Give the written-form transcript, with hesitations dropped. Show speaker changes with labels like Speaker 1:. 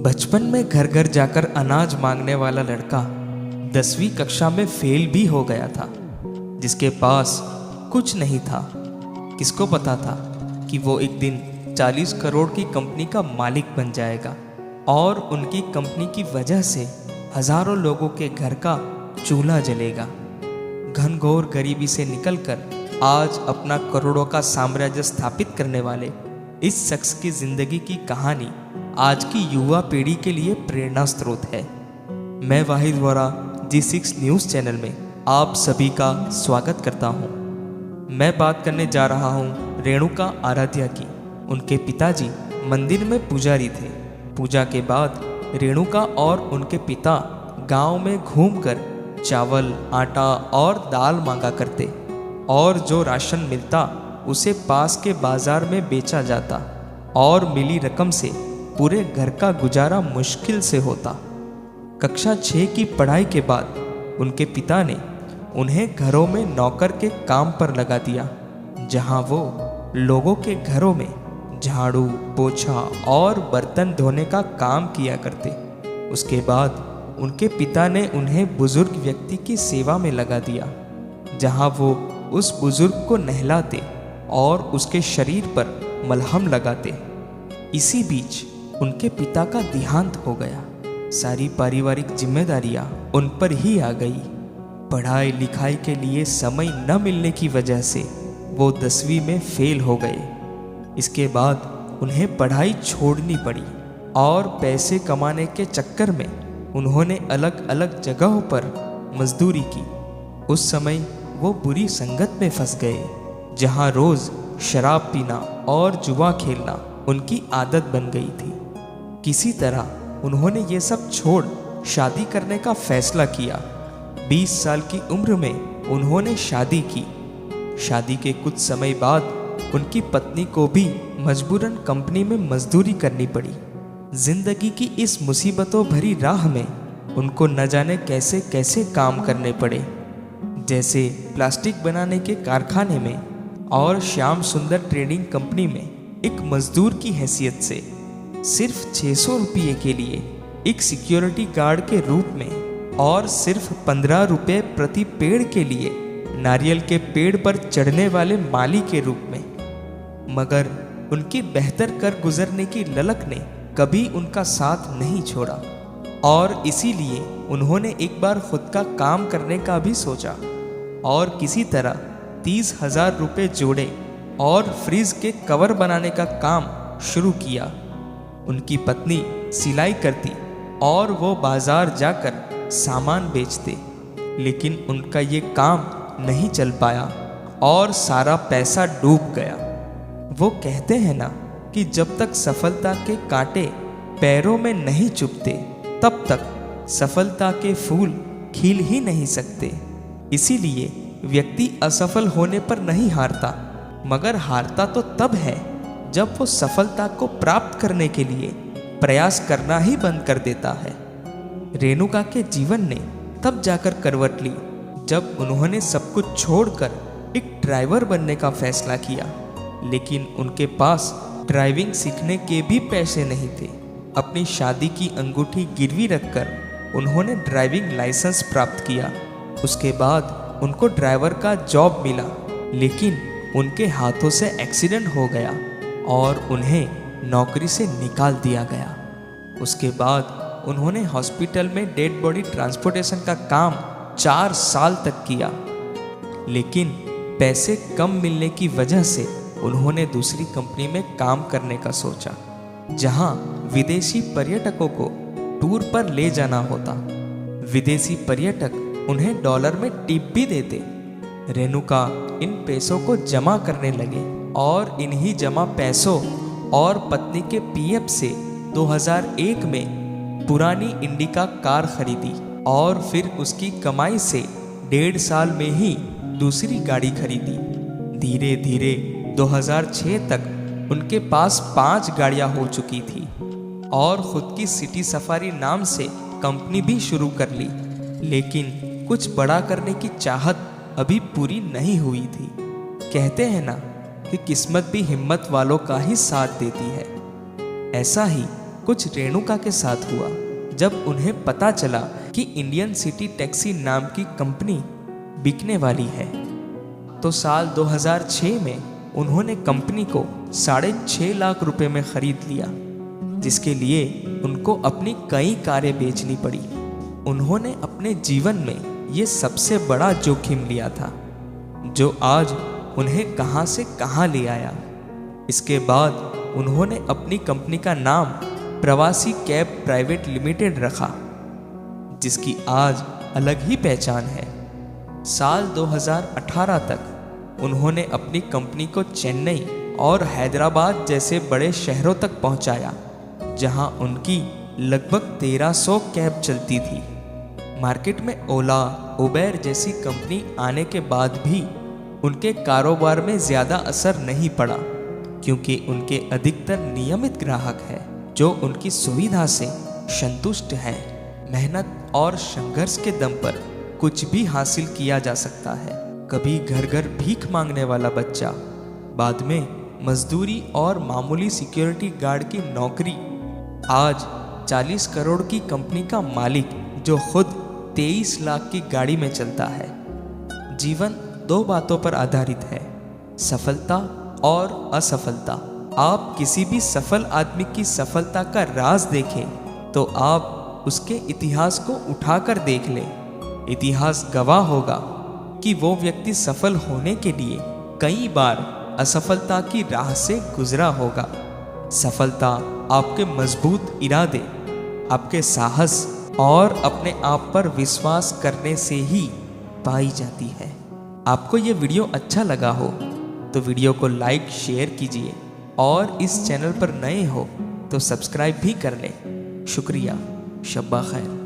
Speaker 1: बचपन में घर घर जाकर अनाज मांगने वाला लड़का 10वीं कक्षा में फेल भी हो गया था। जिसके पास कुछ नहीं था, किसको पता था कि वो एक दिन 40 करोड़ की कंपनी का मालिक बन जाएगा और उनकी कंपनी की वजह से हजारों लोगों के घर का चूल्हा जलेगा। घनघोर गरीबी से निकलकर आज अपना करोड़ों का साम्राज्य स्थापित करने वाले इस शख्स की जिंदगी की कहानी आज की युवा पीढ़ी के लिए प्रेरणा स्रोत है। मैं वाहिद वोरा G6 न्यूज़ चैनल में आप सभी का स्वागत करता हूं। मैं बात करने जा रहा हूं रेणुका आराध्या की। उनके पिताजी मंदिर में पुजारी थे। पूजा के बाद रेणुका और उनके पिता गांव में घूमकर चावल, आटा और दाल मांगा करते और जो राशन मिलता उसे पास के बाजार में बेचा जाता और मिली रकम से पूरे घर का गुजारा मुश्किल से होता। कक्षा 6 की पढ़ाई के बाद उनके पिता ने उन्हें घरों में नौकर के काम पर लगा दिया, जहां वो लोगों के घरों में झाड़ू, पोछा और बर्तन धोने का काम किया करते। उसके बाद उनके पिता ने उन्हें बुजुर्ग व्यक्ति की सेवा में लगा दिया, जहां वो उस बुजुर्ग को नहलाते और उसके शरीर पर मलहम लगाते। इसी बीच उनके पिता का देहांत हो गया। सारी पारिवारिक जिम्मेदारियां उन पर ही आ गई। पढ़ाई लिखाई के लिए समय न मिलने की वजह से वो 10वीं में फेल हो गए। इसके बाद उन्हें पढ़ाई छोड़नी पड़ी और पैसे कमाने के चक्कर में उन्होंने अलग अलग जगहों पर मजदूरी की। उस समय वो बुरी संगत में फंस गए, जहां रोज शराब पीना और जुआ खेलना उनकी आदत बन गई थी। किसी तरह उन्होंने ये सब छोड़ शादी करने का फैसला किया। 20 साल की उम्र में उन्होंने शादी की। शादी के कुछ समय बाद उनकी पत्नी को भी मजबूरन कंपनी में मजदूरी करनी पड़ी। जिंदगी की इस मुसीबतों भरी राह में उनको न जाने कैसे कैसे काम करने पड़े, जैसे प्लास्टिक बनाने के कारखाने में और श्याम सुंदर ट्रेडिंग कंपनी में एक मजदूर की हैसियत से सिर्फ 600 रुपये के लिए एक सिक्योरिटी गार्ड के रूप में और सिर्फ 15 रुपये प्रति पेड़ के लिए नारियल के पेड़ पर चढ़ने वाले माली के रूप में। मगर उनकी बेहतर कर गुजरने की ललक ने कभी उनका साथ नहीं छोड़ा और इसीलिए उन्होंने एक बार खुद का काम करने का भी सोचा और किसी तरह 30,000 रुपये जोड़े और फ्रिज के कवर बनाने का काम शुरू किया। उनकी पत्नी सिलाई करती और वो बाजार जाकर सामान बेचते, लेकिन उनका ये काम नहीं चल पाया और सारा पैसा डूब गया। वो कहते हैं ना कि जब तक सफलता के कांटे पैरों में नहीं चुभते तब तक सफलता के फूल खिल ही नहीं सकते। इसीलिए व्यक्ति असफल होने पर नहीं हारता, मगर हारता तो तब है जब वो सफलता को प्राप्त करने के लिए प्रयास करना ही बंद कर देता है। रेणुका के जीवन ने तब जाकर करवट ली जब उन्होंने सब कुछ छोड़कर एक ड्राइवर बनने का फैसला किया, लेकिन उनके पास ड्राइविंग सीखने के भी पैसे नहीं थे। अपनी शादी की अंगूठी गिरवी रखकर उन्होंने ड्राइविंग लाइसेंस प्राप्त किया। उसके बाद उनको ड्राइवर का जॉब मिला, लेकिन उनके हाथों से एक्सीडेंट हो गया और उन्हें नौकरी से निकाल दिया गया। उसके बाद उन्होंने हॉस्पिटल में डेड बॉडी ट्रांसपोर्टेशन का काम 4 साल तक किया, लेकिन पैसे कम मिलने की वजह से उन्होंने दूसरी कंपनी में काम करने का सोचा, जहां विदेशी पर्यटकों को टूर पर ले जाना होता। विदेशी पर्यटक उन्हें डॉलर में टिप भी देते। रेणुका इन पैसों को जमा करने लगे और इन्हीं जमा पैसों और पत्नी के पीएफ से 2001 में पुरानी इंडिका कार खरीदी और फिर उसकी कमाई से 1.5 साल में ही दूसरी गाड़ी खरीदी। धीरे धीरे 2006 तक उनके पास 5 गाड़ियां हो चुकी थी और खुद की सिटी सफारी नाम से कंपनी भी शुरू कर ली, लेकिन कुछ बड़ा करने की चाहत अभी पूरी नहीं हुई थी। कहते हैं ना कि किस्मत भी हिम्मत वालों का ही साथ देती है। ऐसा ही कुछ रेणुका के साथ हुआ जब उन्हें पता चला कि इंडियन सिटी टैक्सी नाम की कंपनी बिकने वाली है। तो साल 2006 में उन्होंने कंपनी को 6.5 लाख रुपए में खरीद लिया, जिसके लिए उनको अपनी कई कारें बेचनी पड़ी। उन्होंने अपने जीवन में ये सबसे बड़ा जोखिम लिया था, जो आज उन्हें कहां से कहां ले आया। इसके बाद उन्होंने अपनी कंपनी का नाम प्रवासी कैब प्राइवेट लिमिटेड रखा, जिसकी आज अलग ही पहचान है। साल 2018 तक उन्होंने अपनी कंपनी को चेन्नई और हैदराबाद जैसे बड़े शहरों तक पहुंचाया, जहां उनकी लगभग 1300 कैब चलती थी। मार्केट में ओला, उबेर जैसी कंपनी आने के बाद भी उनके कारोबार में ज़्यादा असर नहीं पड़ा, क्योंकि उनके अधिकतर नियमित ग्राहक हैं जो उनकी सुविधा से संतुष्ट हैं। मेहनत और संघर्ष के दम पर कुछ भी हासिल किया जा सकता है। कभी घर घर भीख मांगने वाला बच्चा, बाद में मजदूरी और मामूली सिक्योरिटी गार्ड की नौकरी, आज 40 करोड़ की कंपनी का मालिक जो खुद 23 लाख की गाड़ी में चलता है। जीवन 2 बातों पर आधारित है, सफलता और असफलता। आप किसी भी सफल आदमी की सफलता का राज देखें तो आप उसके इतिहास को उठाकर देख लें। इतिहास गवाह होगा कि वो व्यक्ति सफल होने के लिए कई बार असफलता की राह से गुजरा होगा। सफलता आपके मजबूत इरादे, आपके साहस और अपने आप पर विश्वास करने से ही पाई जाती है। आपको ये वीडियो अच्छा लगा हो तो वीडियो को लाइक शेयर कीजिए, और इस चैनल पर नए हो तो सब्सक्राइब भी कर लें। शुक्रिया। शब्बा खैर।